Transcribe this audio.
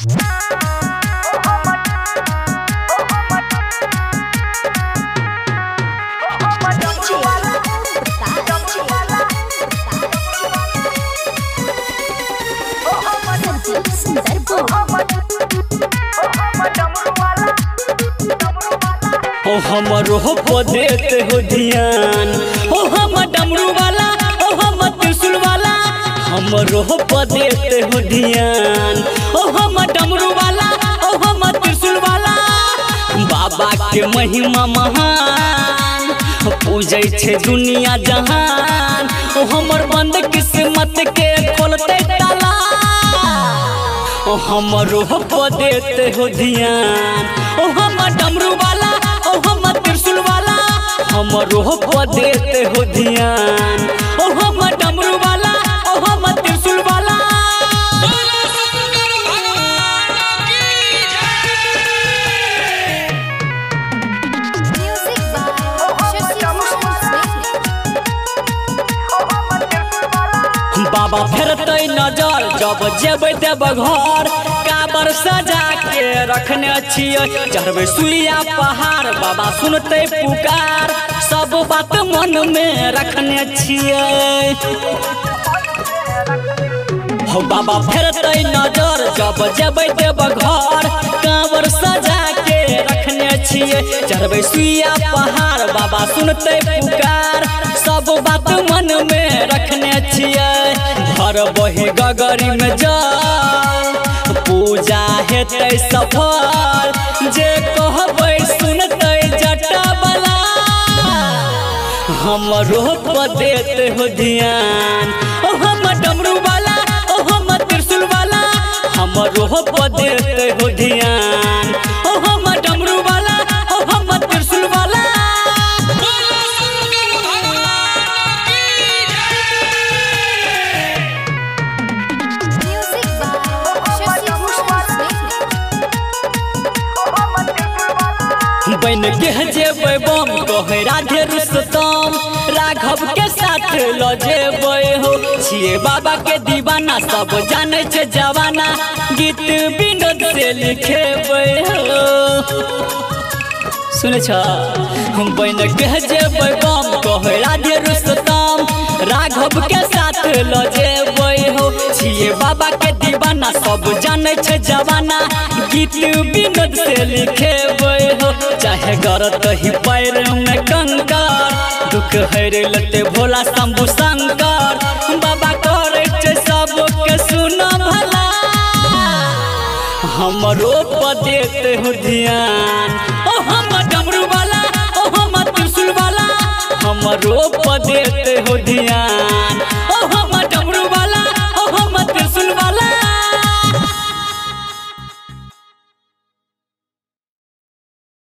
ओ हमरो हो देते हो ध्यान, ओ हम डमरू वाला, ओ हम त्रिशूल वाला। हमरो हो देते हो ध्यान, ओ हम डमरू वाला, ओ हम त्रिशूल वाला। बाबा के महिमा महान, पूजै छे दुनिया जहान। ओ हमर बंद किस्मत के खोलते ताला। ओ हमरो हो देते हो ध्यान, ओ हम डमरू वाला, ओ हम त्रिशूल वाला। हमरो हो देते हो ध्यान, ओ हम डमरू वाला, ओ हम त्रिशूल वाला। बाबा फेरते नजर जब जेबै देव घर। काबर सजा के रखने छियै, चढ़बै सुइया पहाड़। बाबा सुनते पुकार, सब बात मन में रखने छियै। हो बाबा फेरते नजर जब जेबै देव घर। काबर सजा के रखने छियै, चढ़बै सुइया पहाड़। बाबा सुनते पुकार, सब बात मन में रखने छियै। भर बही गगरी में जल, पूजा हेतै सफल। जे कहबै सुनतै जटा वाला। हमरो पर देते हो ध्यान, ओ हम डमरू वाला, ओ हम त्रिशूल वाला। हमरो पर देते हो ध्यान, ओ हम डमरू वाला, ओ हम त्रिशूल वाला। बन के जेबै बम कहे राधे रुस्तम। राघव के साथ ल जेबै हो, छिए बाबा के दीवाना। सब जाने छे जवाना, गीत विनोद से लिखेबै हो। सुने छ हम बन के जेबै बम कहे राधे रुस्तम। राघव के साथ ल जेबै हो, छिए बाबा के दीवाना। सब जाने छे जवाना, गीत विनोद से लिखेबै हो। चाहे गरत ही पैर में कंकर, दुख हर लते भोला शंभु शंकर। बाबा करे छे सबके सुन भला। हमरो पर देते हो ध्यान, ओ हम डमरू वाला, ओ हम त्रिशूल वाला। हमरो पर देते हो ध्यान, ओ हम